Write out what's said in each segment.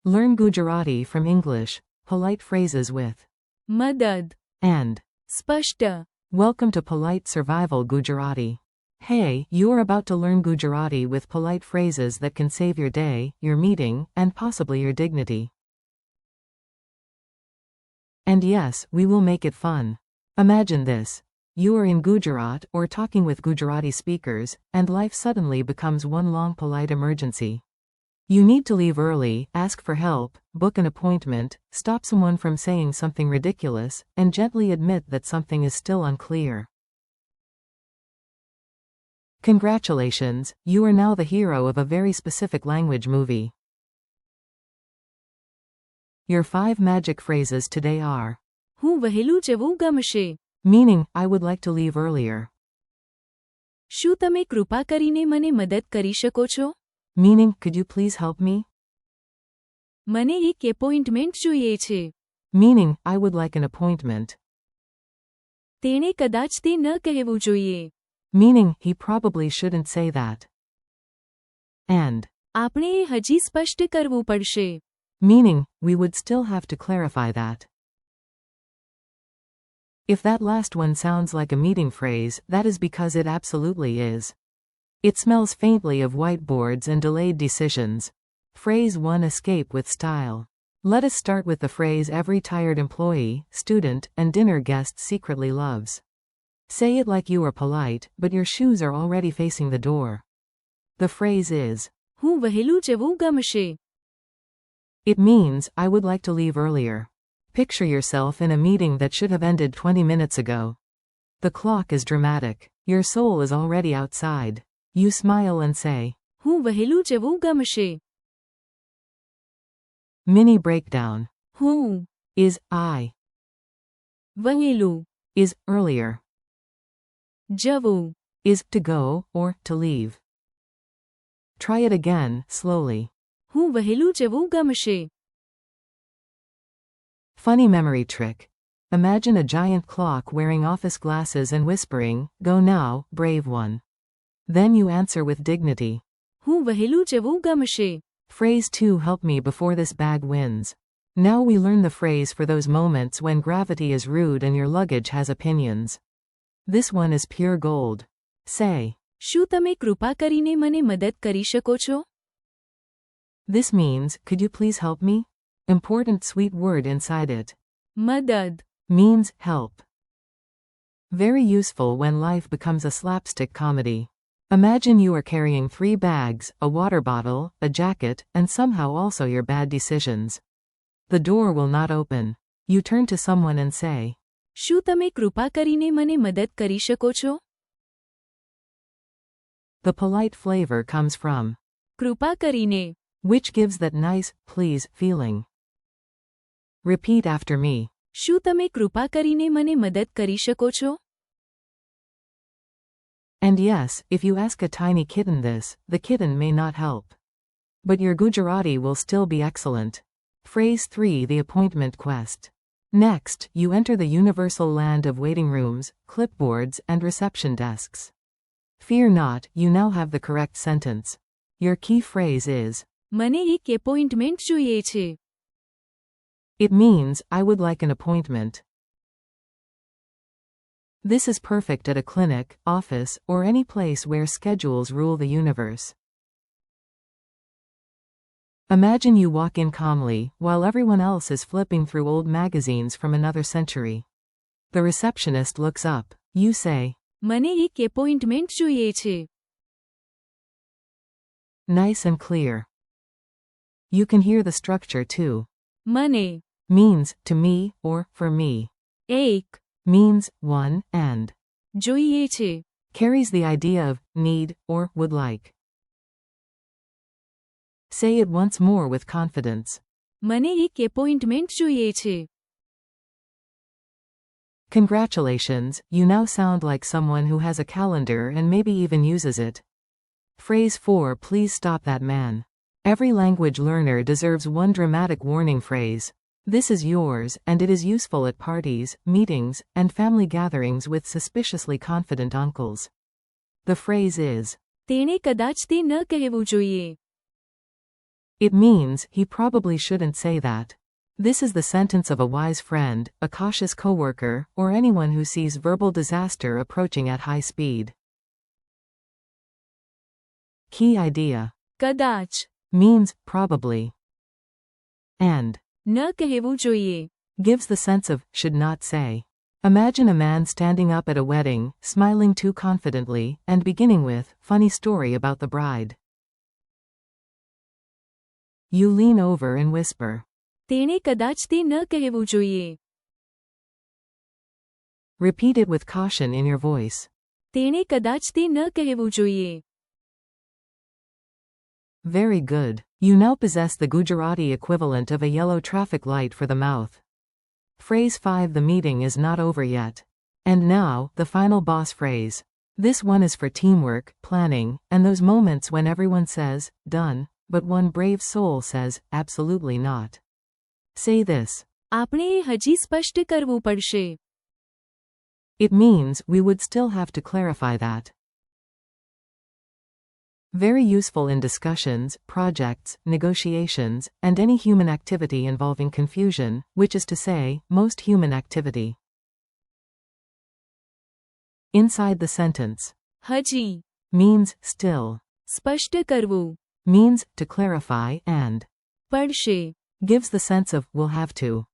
Learn Gujarati from English, polite phrases with મદદ, and. સ્પષ્ટ. Welcome to Polite Survival Gujarati. Hey, you're about to learn Gujarati with polite phrases that can save your day, your meeting, and possibly your dignity. And yes, we will make it fun. Imagine this. You are in Gujarat or talking with Gujarati speakers, and life suddenly becomes one long polite emergency. You need to leave early, ask for help, book an appointment, stop someone from saying something ridiculous, and gently admit that something is still unclear. Congratulations, you are now the hero of a very specific language movie. Your 5 magic phrases today are હું વહેલું જવું ગમશે. meaning, I would like to leave earlier. શું તમે કૃપા કરીને મને મદદ કરી શકો છો? Meaning, could you please help me? મને એક એપોઇન્ટમેન્ટ જોઈએ છે. Meaning, I would like an appointment. તેણે કદાચ તે ન કહેવું જોઈએ. Meaning, he probably shouldn't say that. And. આપણે એ હજી સ્પષ્ટ કરવું પડશે. Meaning, we would still have to clarify that. If that last one sounds like a meeting phrase, that is because it absolutely is. It smells faintly of whiteboards and delayed decisions. Phrase 1: Escape with style. Let us start with the phrase every tired employee, student, and dinner guest secretly loves. Say it like you are polite, but your shoes are already facing the door. The phrase is હું વહેલું જવું ગમશે. It means, I would like to leave earlier. Picture yourself in a meeting that should have ended 20 minutes ago. The clock is dramatic. Your soul is already outside. You smile and say, હું વહેલું જવું ગમશે. Mini breakdown. હું Is I. વહેલું Is earlier. જવું Is to go, or to leave. Try it again, slowly. હું વહેલું જવું ગમશે. Funny memory trick. Imagine a giant clock wearing office glasses and whispering, "Go now, brave one." Then you answer with dignity. હું વહેલું જવું ગમશે. Phrase 2: Help me before this bag wins. Now we learn the phrase for those moments when gravity is rude and your luggage has opinions. This one is pure gold. Say, શું તમે કૃપા કરીને મને મદદ કરી શકો છો? this means, could you please help me? Important sweet word inside it. મદદ Means help. Very useful when life becomes a slapstick comedy. Imagine you are carrying 3 bags, a water bottle, a jacket, and somehow also your bad decisions. The door will not open. You turn to someone and say, શું તમે કૃપા કરીને મને મદદ કરી શકો છો? the polite flavor comes from, કૃપા કરીને. which gives that nice, please feeling. Repeat after me. શું તમે કૃપા કરીને મને મદદ કરી શકો છો? And yes, if you ask a tiny kitten this, the kitten may not help. But your Gujarati will still be excellent. Phrase 3: The appointment quest. Next, you enter the universal land of waiting rooms, clipboards, and reception desks. Fear not, you now have the correct sentence. Your key phrase is, મને એક appointment જોઈએ છે. it means, I would like an appointment. This is perfect at a clinic, office, or any place where schedules rule the universe. Imagine you walk in calmly, while everyone else is flipping through old magazines from another century. The receptionist looks up. You say, મને એક appointment જોઈએ છે. nice and clear. You can hear the structure too. મને Means, to me, or for me. એક Means, one, and. જોઈએ છે. Carries the idea of, need, or would like. Say it once more with confidence. મને એક appointment જોઈએ છે. Congratulations, you now sound like someone who has a calendar and maybe even uses it. Phrase 4: Please stop that man. Every language learner deserves one dramatic warning phrase. This is yours, and it is useful at parties, meetings, and family gatherings with suspiciously confident uncles. The phrase is, તેણે કદાચ તે ન કહેવું જોઈએ. It means, he probably shouldn't say that. This is the sentence of a wise friend, a cautious coworker, or anyone who sees verbal disaster approaching at high speed. Key idea. કદાચ Means, probably. And ન કહેવું જોઈએ. gives the sense of, should not say. Imagine a man standing up at a wedding, smiling too confidently, and beginning with, funny story about the bride. You lean over and whisper. તેણે કદાચ તે ન કહેવું જોઈએ. Repeat it with caution in your voice. તેણે કદાચ તે ન કહેવું જોઈએ. Very good. You now possess the Gujarati equivalent of a yellow traffic light for the mouth. Phrase 5. The meeting is not over yet. And now, the final boss phrase. This one is for teamwork, planning, and those moments when everyone says, done, but one brave soul says, absolutely not. Say this. આપણે એ હજી સ્પષ્ટ કરવું પડશે. It means, we would still have to clarify that. Very useful in discussions, projects, negotiations, and any human activity involving confusion, which is to say, most human activity. Inside the sentence. હજી Means, still. સ્પષ્ટ કરવું. Means, to clarify, and પડશે. gives the sense of, will have to.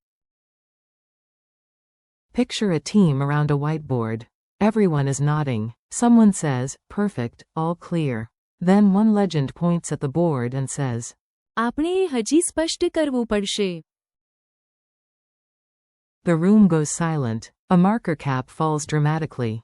Picture a team around a whiteboard. Everyone is nodding. Someone says, perfect, all clear. Then one legend points at the board and says, આપણે એ હજી સ્પષ્ટ કરવું પડશે. The room goes silent. A marker cap falls dramatically.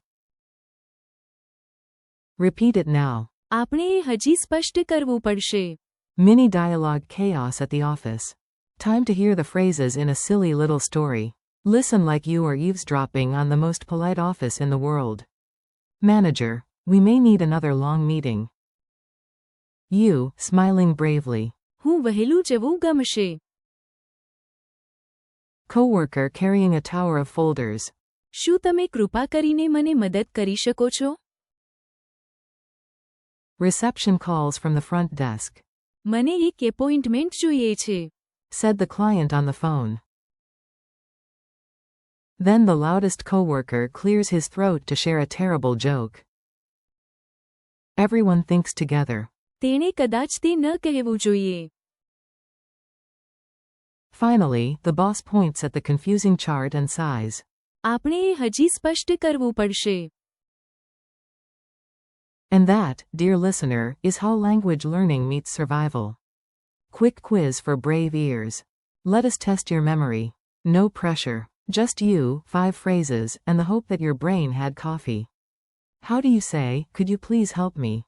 Repeat it now. આપણે એ હજી સ્પષ્ટ કરવું પડશે. Mini dialogue chaos at the office. Time to hear the phrases in a silly little story. Listen like you are eavesdropping on the most polite office in the world. Manager, we may need another long meeting. You, smiling bravely. હું વહેલું જવું ગમશે. Coworker carrying a tower of folders. શું તમે કૃપા કરીને મને મદદ કરી શકો છો? Reception calls from the front desk. મને એક એપોઇન્ટમેન્ટ જોઈએ છે. Said the client on the phone. Then the loudest coworker clears his throat to share a terrible joke. Everyone thinks together. તેણે કદાચ તે ન કહેવું જોઈએ. Finally, the boss points at the confusing chart and sighs. આપણે એ હજી સ્પષ્ટ કરવું પડશે. And that, dear listener, is how language learning meets survival. Quick quiz for brave ears. Let us test your memory. No pressure. Just you, 5 phrases, and the hope that your brain had coffee. How do you say, could you please help me?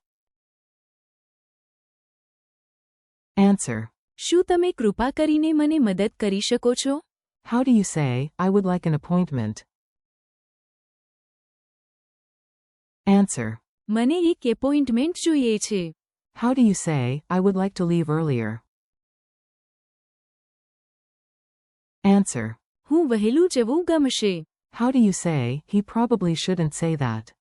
Answer. શું તમે કૃપા કરીને મને મદદ કરી શકો છો? How do you say, I would like an appointment? Answer. મને એક એપોઇન્ટમેન્ટ જોઈએ છે. How do you say, I would like to leave earlier? Answer. હું વહેલું જવું ગમશે. How do you say, he probably shouldn't say that?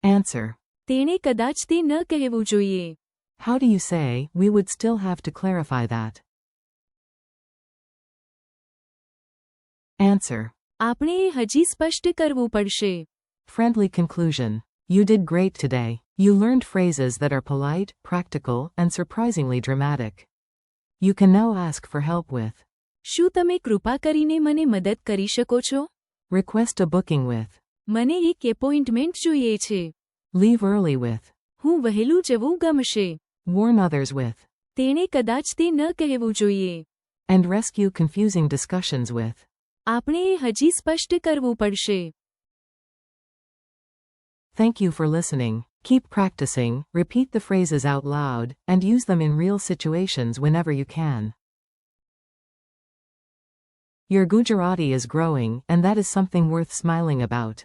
Answer. તેણે કદાચ તે ન કહેવું જોઈએ. How do you say, we would still have to clarify that? Answer. આપણે એ હજી સ્પષ્ટ કરવું પડશે. Friendly conclusion. You did great today. You learned phrases that are polite, practical, and surprisingly dramatic. You can now ask for help with. શું તમે કૃપા કરીને મને મદદ કરી શકો છો? Request a booking with. મને એક એપોઇન્ટમેન્ટ જોઈએ છે. Leave early with. હું વહેલું જવું ગમશે. Warn others with. તેણે કદાચ તે ન કહેવું જોઈએ. And rescue confusing discussions with. આપણે એ હજી સ્પષ્ટ કરવું પડશે. Thank you for listening. Keep practicing, repeat the phrases out loud, and use them in real situations whenever you can. Your Gujarati is growing, and that is something worth smiling about.